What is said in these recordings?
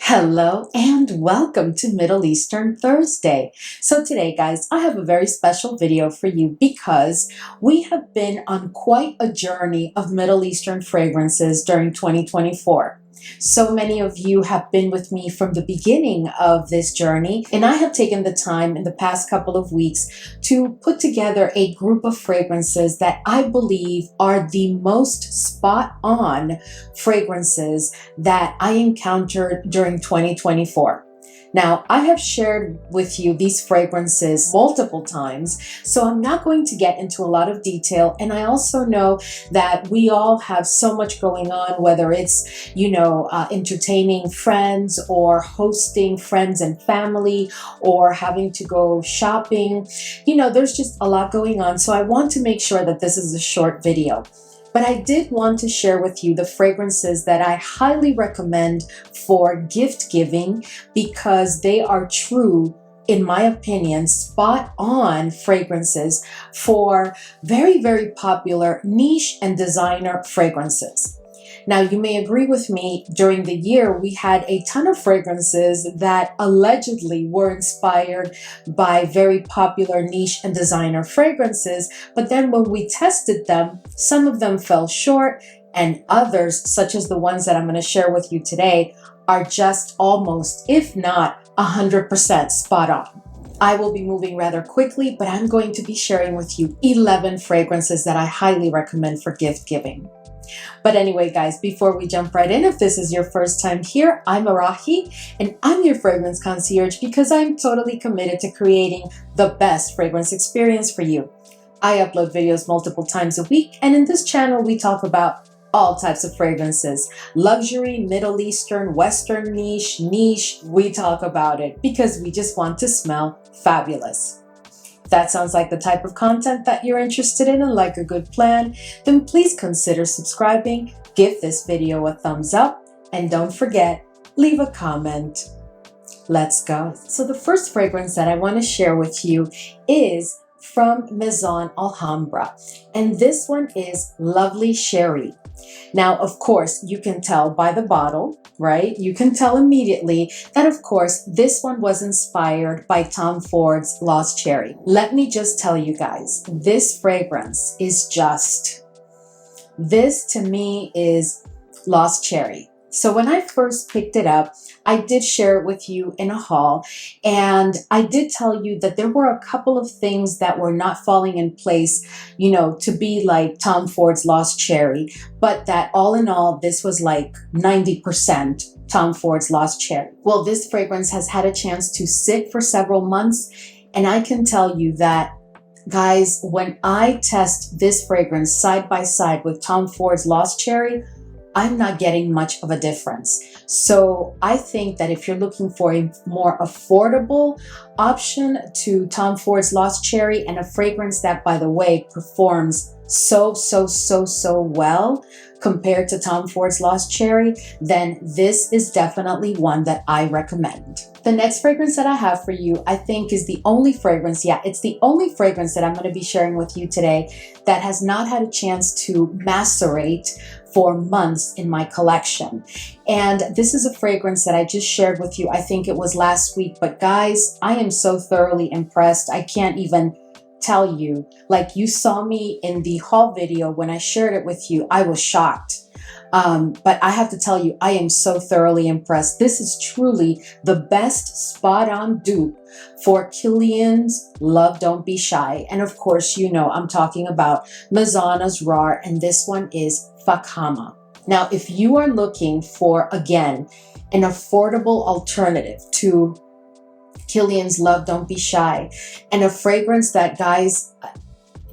Hello and welcome to Middle Eastern Thursday. So today, guys, I have a very special video for you because we have been on quite a journey of Middle Eastern fragrances during 2024. So many of you have been with me from the beginning of this journey, and I have taken the time in the past couple of weeks to put together a group of fragrances that I believe are the most spot on fragrances that I encountered during 2024. Now, I have shared with you these fragrances multiple times, so I'm not going to get into a lot of detail. And I also know that we all have so much going on, whether it's, entertaining friends or hosting friends and family or having to go shopping. There's just a lot going on. So I want to make sure that this is a short video. But I did want to share with you the fragrances that I highly recommend for gift giving because they are true, in my opinion, spot on fragrances for very, very popular niche and designer fragrances. Now, you may agree with me, during the year, we had a ton of fragrances that allegedly were inspired by very popular niche and designer fragrances. But then when we tested them, some of them fell short, and others, such as the ones that I'm going to share with you today, are just almost, if not 100% spot on. I will be moving rather quickly, but I'm going to be sharing with you 11 fragrances that I highly recommend for gift giving. But anyway, guys, before we jump right in, if this is your first time here, I'm Arahi, and I'm your fragrance concierge because I'm totally committed to creating the best fragrance experience for you. I upload videos multiple times a week, and in this channel, we talk about all types of fragrances. Luxury, Middle Eastern, Western niche, we talk about it because we just want to smell fabulous. If that sounds like the type of content that you're interested in and like a good plan, then please consider subscribing, give this video a thumbs up, and don't forget, leave a comment. Let's go. So the first fragrance that I want to share with you is from Maison Alhambra, and this one is Lovely Cherie. Now, of course, you can tell by the bottle, right? You can tell immediately that, of course, this one was inspired by Tom Ford's Lost Cherry. Let me just tell you guys, this fragrance is this to me is Lost Cherry. So when I first picked it up, I did share it with you in a haul, and I did tell you that there were a couple of things that were not falling in place, to be like Tom Ford's Lost Cherry, but that all in all, this was like 90% Tom Ford's Lost Cherry. Well, this fragrance has had a chance to sit for several months, and I can tell you that, guys, when I test this fragrance side by side with Tom Ford's Lost Cherry, I'm not getting much of a difference. So I think that if you're looking for a more affordable option to Tom Ford's Lost Cherry, and a fragrance that, by the way, performs so well compared to Tom Ford's Lost Cherry, then this is definitely one that I recommend. The next fragrance that I have for you, I think, is the only fragrance, it's the only fragrance that I'm going to be sharing with you today that has not had a chance to macerate for months in my collection. And this is a fragrance that I just shared with you. I think it was last week, but guys, I am so thoroughly impressed. I can't even tell you. Like, you saw me in the haul video when I shared it with you, I was shocked. But I have to tell you, I am so thoroughly impressed. This is truly the best spot-on dupe for Kilian's Love Don't Be Shy. And of course, I'm talking about Maison Alhambra, and this one is Fakhama. Now, if you are looking for, again, an affordable alternative to Kilian's Love Don't Be Shy, and a fragrance that, guys,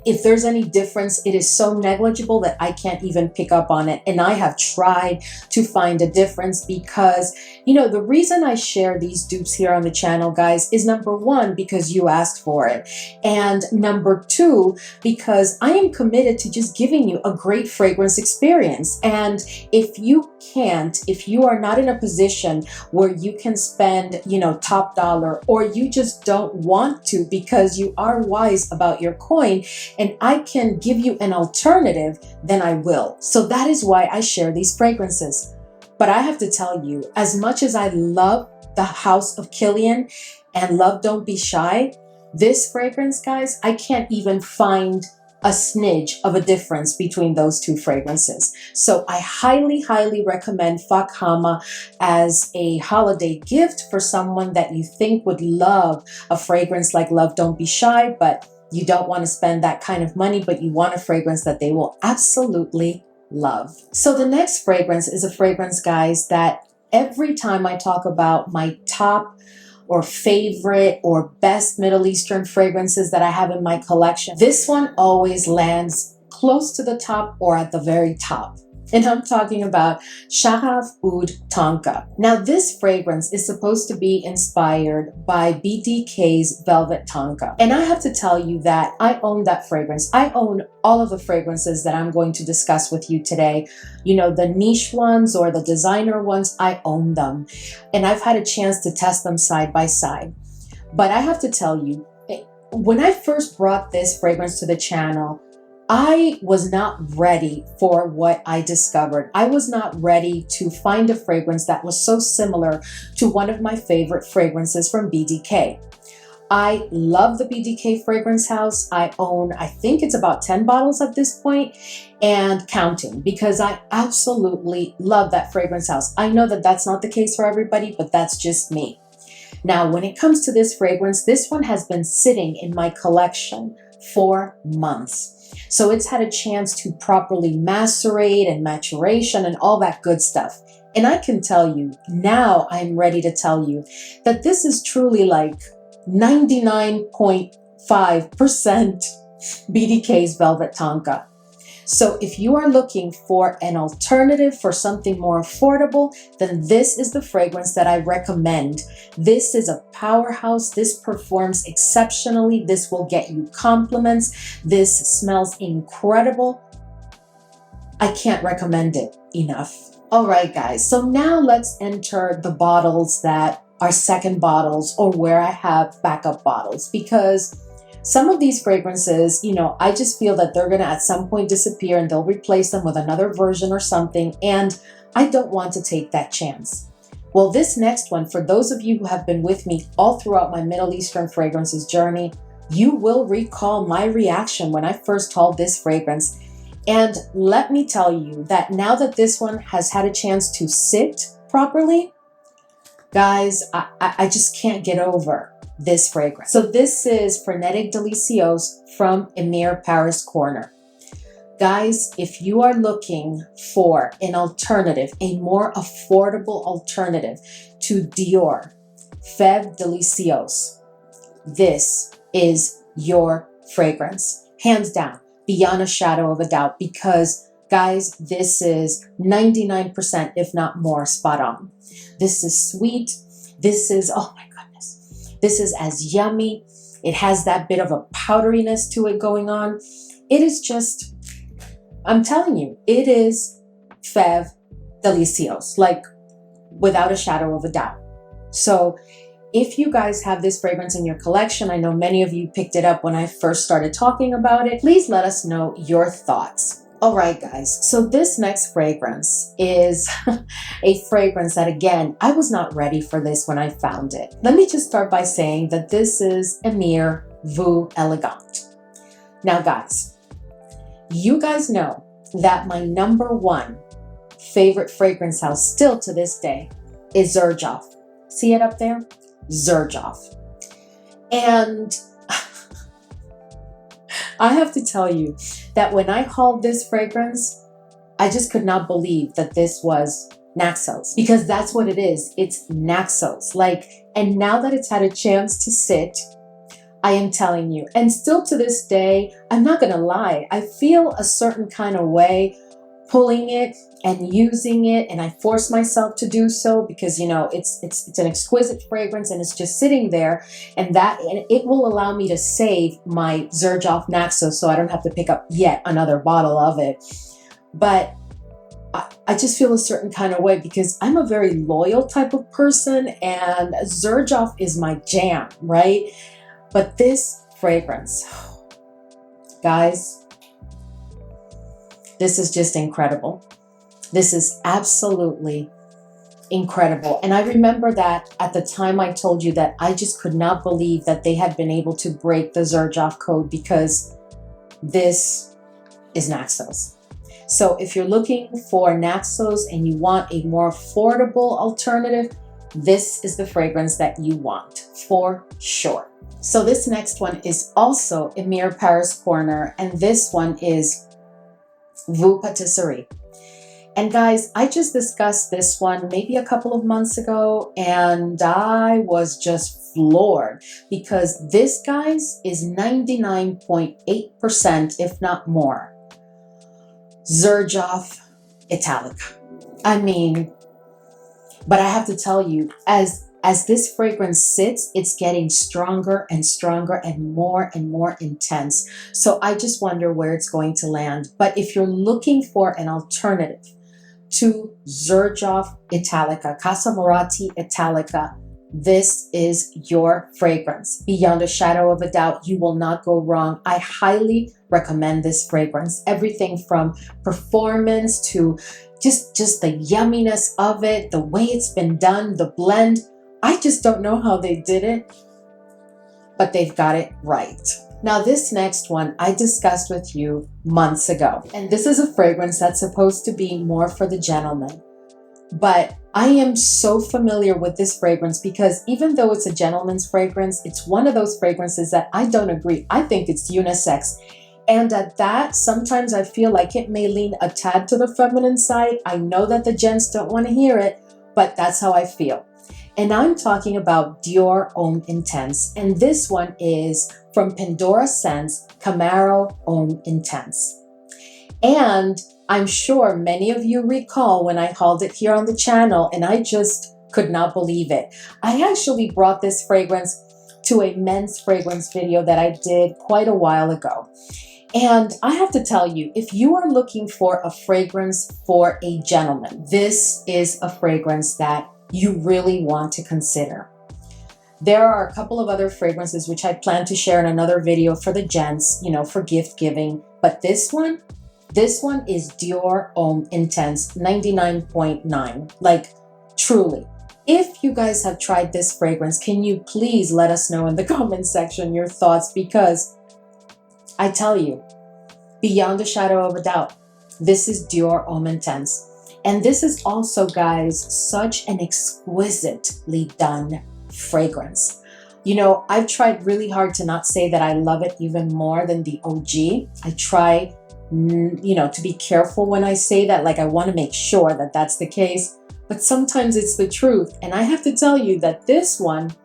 if there's any difference, it is so negligible that I can't even pick up on it. And I have tried to find a difference because, the reason I share these dupes here on the channel, guys, is number one, because you asked for it. And number two, because I am committed to just giving you a great fragrance experience. And if you are not in a position where you can spend, top dollar, or you just don't want to because you are wise about your coin, and I can give you an alternative, then I will. So that is why I share these fragrances. But I have to tell you, as much as I love the House of Kilian and love Don't Be Shy, this fragrance, guys, I can't even find a smidge of a difference between those two fragrances. So I highly, highly recommend Fakhama as a holiday gift for someone that you think would love a fragrance like Love Don't Be Shy, but you don't want to spend that kind of money, but you want a fragrance that they will absolutely love. So the next fragrance is a fragrance, guys, that every time I talk about my top or favorite or best Middle Eastern fragrances that I have in my collection, this one always lands close to the top or at the very top. And I'm talking about Shaghaf Oud Tonka. Now, this fragrance is supposed to be inspired by BDK's Velvet Tonka. And I have to tell you that I own that fragrance. I own all of the fragrances that I'm going to discuss with you today. You know, the niche ones or the designer ones, I own them. And I've had a chance to test them side by side. But I have to tell you, when I first brought this fragrance to the channel, I was not ready for what I discovered. I was not ready to find a fragrance that was so similar to one of my favorite fragrances from BDK. I love the BDK fragrance house. I own, I think it's about 10 bottles at this point and counting, because I absolutely love that fragrance house. I know that that's not the case for everybody, but that's just me. Now, when it comes to this fragrance, this one has been sitting in my collection for months. So it's had a chance to properly macerate and maturation and all that good stuff. And I can tell you, now I'm ready to tell you that this is truly like 99.5% BDK's Velvet Tonka. So if you are looking for an alternative for something more affordable, then this is the fragrance that I recommend. This is a powerhouse. This performs exceptionally. This will get you compliments. This smells incredible. I can't recommend it enough. All right, guys. So now let's enter the bottles that are second bottles or where I have backup bottles, because some of these fragrances, you know, I just feel that they're going to at some point disappear and they'll replace them with another version or something. And I don't want to take that chance. Well, this next one, for those of you who have been with me all throughout my Middle Eastern fragrances journey, you will recall my reaction when I first hauled this fragrance. And let me tell you that now that this one has had a chance to sit properly, guys, I just can't get over this fragrance. So this is Frenetic Delicieuse from Emir Paris Corner. Guys, if you are looking for an alternative, a more affordable alternative to Dior Fève Delicieuse, this is your fragrance, hands down, beyond a shadow of a doubt, because guys, this is 99%, if not more, spot on. This is sweet. This is, oh my goodness, this is as yummy. It has that bit of a powderiness to it going on. It is just, I'm telling you, it is Fève Delicieuse, like without a shadow of a doubt. So if you guys have this fragrance in your collection, I know many of you picked it up when I first started talking about it, please let us know your thoughts. All right, guys, so this next fragrance is a fragrance that, again, I was not ready for this when I found it. Let me just start by saying that this is Emir Voux Elegante. Now, guys, you guys know that my number one favorite fragrance house still to this day is Xerjoff. See it up there? Xerjoff. And I have to tell you that when I hauled this fragrance, I just could not believe that this was Naxos, because that's what it is. It's Naxos. Like, and now that it's had a chance to sit, I am telling you, and still to this day, I'm not gonna lie, I feel a certain kind of way pulling it and using it, and I force myself to do so because, you know, it's an exquisite fragrance and it's just sitting there, and it will allow me to save my Xerjoff Naxos so I don't have to pick up yet another bottle of it. But I just feel a certain kind of way because I'm a very loyal type of person, and Xerjoff is my jam, right? But this fragrance, guys, this is just incredible. This is absolutely incredible. And I remember that at the time I told you that I just could not believe that they had been able to break the Xerjoff code, because this is Naxos. So if you're looking for Naxos and you want a more affordable alternative, this is the fragrance that you want for sure. So this next one is also Emir Paris Corner, and this one is Voux Patisserie. And guys, I just discussed this one maybe a couple of months ago, and I was just floored because this, guys, is 99.8%, if not more, Xerjoff Italica. I mean, but I have to tell you, as this fragrance sits, it's getting stronger and stronger and more intense. So I just wonder where it's going to land. But if you're looking for an alternative to Xerjoff Italica, Casa Moratti Italica, this is your fragrance. Beyond a shadow of a doubt, you will not go wrong. I highly recommend this fragrance. Everything from performance to just the yumminess of it, the way it's been done, the blend. I just don't know how they did it, but they've got it right. Now, this next one I discussed with you months ago, and this is a fragrance that's supposed to be more for the gentleman. But I am so familiar with this fragrance because even though it's a gentleman's fragrance, it's one of those fragrances that I don't agree. I think it's unisex. And at that, sometimes I feel like it may lean a tad to the feminine side. I know that the gents don't want to hear it, but that's how I feel. And I'm talking about Dior Homme Intense. And this one is from Pendora Scents, Camaro Homme Intense. And I'm sure many of you recall when I hauled it here on the channel, and I just could not believe it. I actually brought this fragrance to a men's fragrance video that I did quite a while ago. And I have to tell you, if you are looking for a fragrance for a gentleman, this is a fragrance that you really want to consider. There are a couple of other fragrances which I plan to share in another video for the gents, you know, for gift giving. But this one is Dior Homme Intense 99.9. Like, truly. If you guys have tried this fragrance, can you please let us know in the comment section your thoughts? Because I tell you, beyond a shadow of a doubt, this is Dior Homme Intense. And this is also, guys, such an exquisitely done fragrance. You know, I've tried really hard to not say that I love it even more than the OG. I try, you know, to be careful when I say that. Like, I want to make sure that that's the case. But sometimes it's the truth. And I have to tell you that this one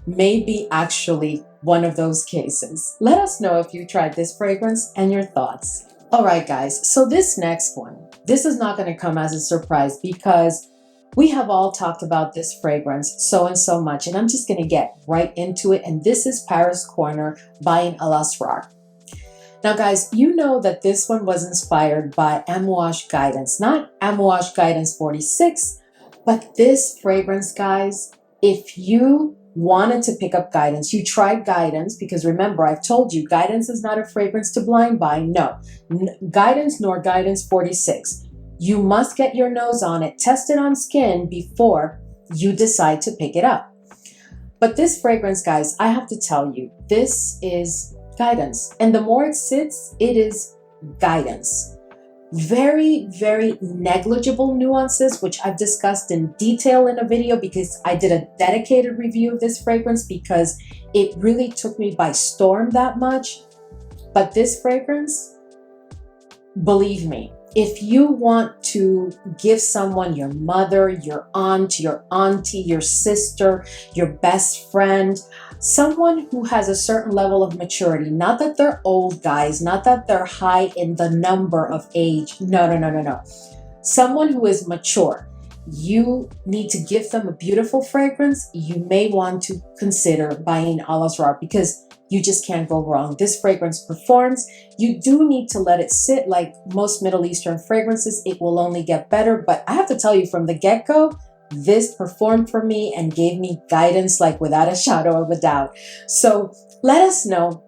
may be actually one of those cases. Let us know if you tried this fragrance and your thoughts. All right, guys, so this next one, this is not going to come as a surprise because we have all talked about this fragrance so and so much, and I'm just going to get right into it. And this is Paris Corner by Al Asrar. Now, guys, you know that this one was inspired by Amouage Guidance, not Amouage Guidance 46, but this fragrance, guys, if you wanted to pick up Guidance, you tried Guidance, because remember, I've told you, Guidance is not a fragrance to blind buy. No, Guidance nor Guidance 46. You must get your nose on it, test it on skin before you decide to pick it up. But this fragrance, guys, I have to tell you, this is Guidance. And the more it sits, it is Guidance. Very, very negligible nuances, which I've discussed in detail in a video because I did a dedicated review of this fragrance because it really took me by storm that much. But this fragrance, believe me, if you want to give someone, your mother, your aunt, your auntie, your sister, your best friend, someone who has a certain level of maturity, not that they're old, guys, not that they're high in the number of age. No. Someone who is mature. You need to give them a beautiful fragrance. You may want to consider buying Al Asrar because you just can't go wrong. This fragrance performs. You do need to let it sit. Like most Middle Eastern fragrances, it will only get better. But I have to tell you, from the get-go, this performed for me and gave me Guidance like without a shadow of a doubt. So let us know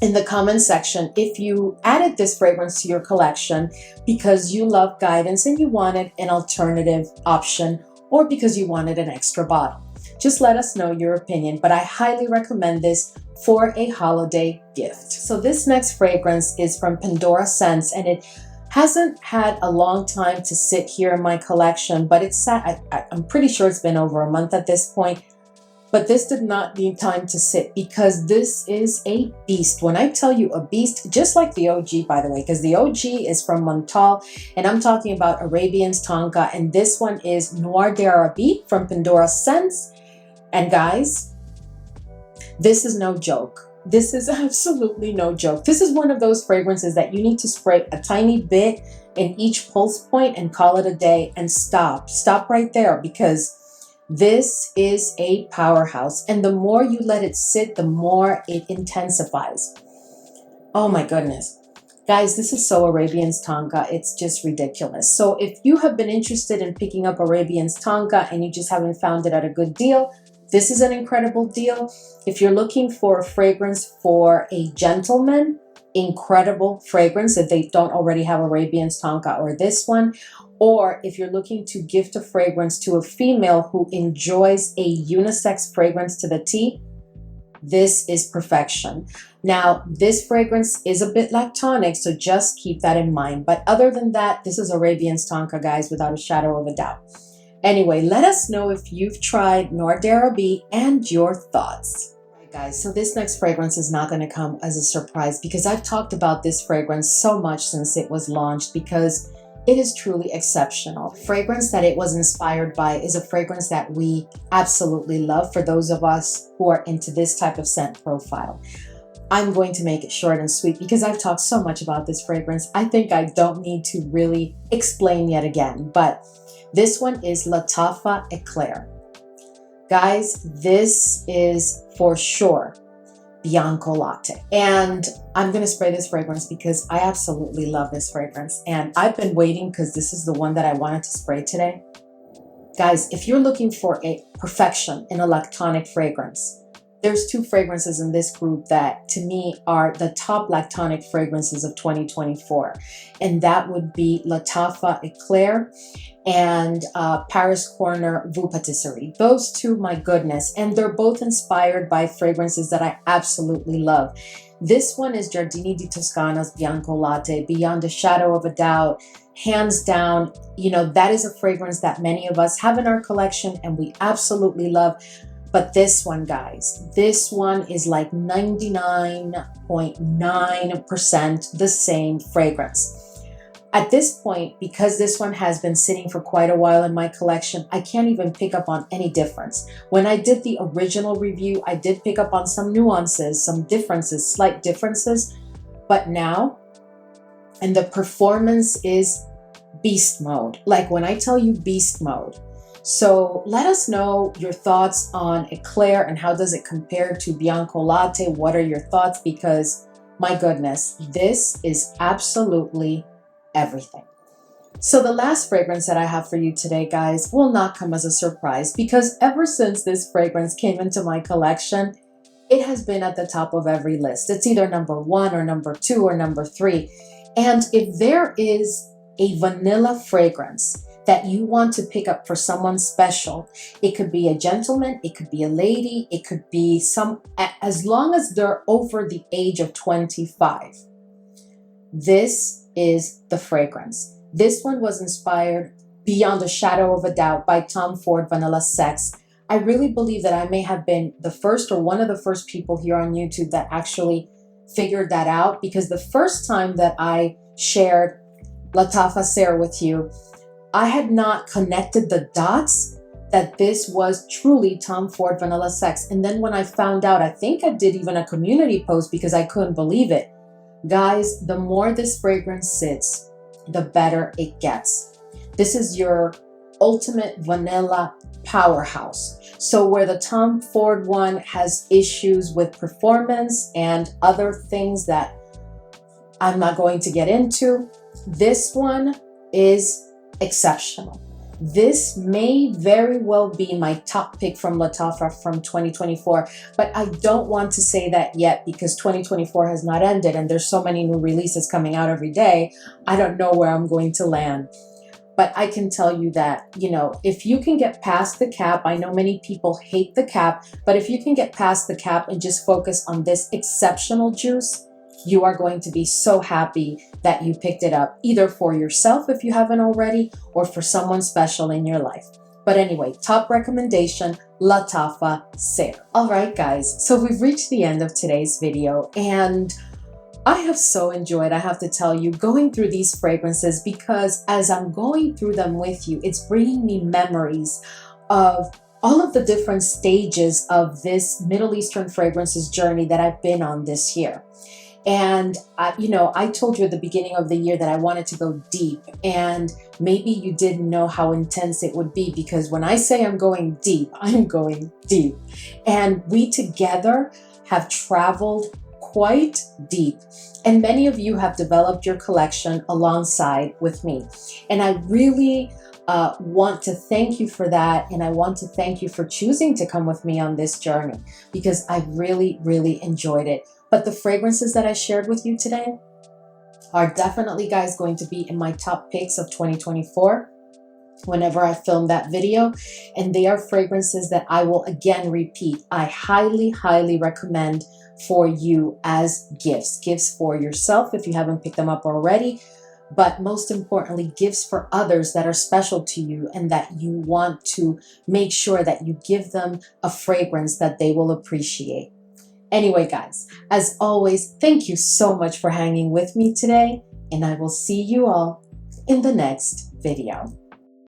in the comment section if you added this fragrance to your collection because you love Guidance and you wanted an alternative option, or because you wanted an extra bottle. Just let us know your opinion, but I highly recommend this for a holiday gift. So this next fragrance is from Pendora Scents, and it hasn't had a long time to sit here in my collection, but it's sat, I'm pretty sure it's been over a month at this point. But this did not need time to sit because this is a beast. When I tell you a beast, just like the OG, by the way, because the OG is from Montal, and I'm talking about Arabian Tonka, and this one is Noir D'Arabie from Pendora Scents. And guys, this is no joke. This is absolutely no joke. This is one of those fragrances that you need to spray a tiny bit in each pulse point and call it a day and stop. Stop right there, because this is a powerhouse, and the more you let it sit, the more it intensifies. Oh my goodness. Guys, this is so Arabian Tonka. It's just ridiculous. So if you have been interested in picking up Arabian Tonka and you just haven't found it at a good deal, this is an incredible deal. If you're looking for a fragrance for a gentleman, incredible fragrance if they don't already have Arabian Tonka or this one. Or if you're looking to gift a fragrance to a female who enjoys a unisex fragrance to the T, this is perfection. Now, this fragrance is a bit lactonic, so just keep that in mind. But other than that, this is Arabian Tonka, guys, without a shadow of a doubt. Anyway, let us know if you've tried Noir D'Arabie and your thoughts. Right, guys, so this next fragrance is not going to come as a surprise because I've talked about this fragrance so much since it was launched because it is truly exceptional. The fragrance that it was inspired by is a fragrance that we absolutely love for those of us who are into this type of scent profile. I'm going to make it short and sweet because I've talked so much about this fragrance. I think I don't need to really explain yet again, but this one is Lattafa Eclaire. Guys, this is for sure Bianco Latte. And I'm going to spray this fragrance because I absolutely love this fragrance. And I've been waiting because this is the one that I wanted to spray today. Guys, if you're looking for a perfection in a lactonic fragrance, there's two fragrances in this group that to me are the top lactonic fragrances of 2024. And that would be Lattafa Eclaire and Paris Corner Voux Patisserie. Those two, my goodness. And they're both inspired by fragrances that I absolutely love. This one is Giardini di Toscana's Bianco Latte, beyond a shadow of a doubt. Hands down, you know, that is a fragrance that many of us have in our collection and we absolutely love. But this one, guys, this one is like 99.9% the same fragrance. At this point, because this one has been sitting for quite a while in my collection, I can't even pick up on any difference. When I did the original review, I did pick up on some nuances, some differences, slight differences. But now, and the performance is beast mode. Like when I tell you beast mode. So let us know your thoughts on Eclaire and how does it compare to Bianco Latte? What are your thoughts? Because my goodness, this is absolutely everything. So the last fragrance that I have for you today, guys, will not come as a surprise because ever since this fragrance came into my collection, it has been at the top of every list. It's either number 1 or number 2 or number 3. And if there is a vanilla fragrance that you want to pick up for someone special, it could be a gentleman, it could be a lady, it could be as long as they're over the age of 25. This is the fragrance. This one was inspired beyond a shadow of a doubt by Tom Ford Vanilla Sex. I really believe that I may have been the first or one of the first people here on YouTube that actually figured that out, because the first time that I shared Lattafa Sehr with you, I had not connected the dots that this was truly Tom Ford Vanilla Sex. And then when I found out, I think I did even a community post because I couldn't believe it. Guys, the more this fragrance sits, the better it gets. This is your ultimate vanilla powerhouse. So where the Tom Ford one has issues with performance and other things that I'm not going to get into, this one is exceptional. This may very well be my top pick from Lattafa from 2024, but I don't want to say that yet because 2024 has not ended and there's so many new releases coming out every day. I don't know where I'm going to land. But I can tell you that, you know, if you can get past the cap, I know many people hate the cap, but if you can get past the cap and just focus on this exceptional juice, you are going to be so happy that you picked it up, either for yourself if you haven't already, or for someone special in your life. But anyway, top recommendation, Lattafa Sehr. All right, guys, so we've reached the end of today's video, and I have so enjoyed, I have to tell you, going through these fragrances, because as I'm going through them with you, it's bringing me memories of all of the different stages of this Middle Eastern fragrances journey that I've been on this year. And you know, I told you at the beginning of the year that I wanted to go deep, and maybe you didn't know how intense it would be, because when I say I'm going deep, I'm going deep. And we together have traveled quite deep, and many of you have developed your collection alongside with me, and I really want to thank you for that, and I want to thank you for choosing to come with me on this journey, because I really enjoyed it. But the fragrances that I shared with you today are definitely, guys, going to be in my top picks of 2024 whenever I film that video, and they are fragrances that I will again repeat. I highly recommend for you as gifts for yourself if you haven't picked them up already, but most importantly, gifts for others that are special to you and that you want to make sure that you give them a fragrance that they will appreciate. Anyway, guys, as always, thank you so much for hanging with me today, and I will see you all in the next video.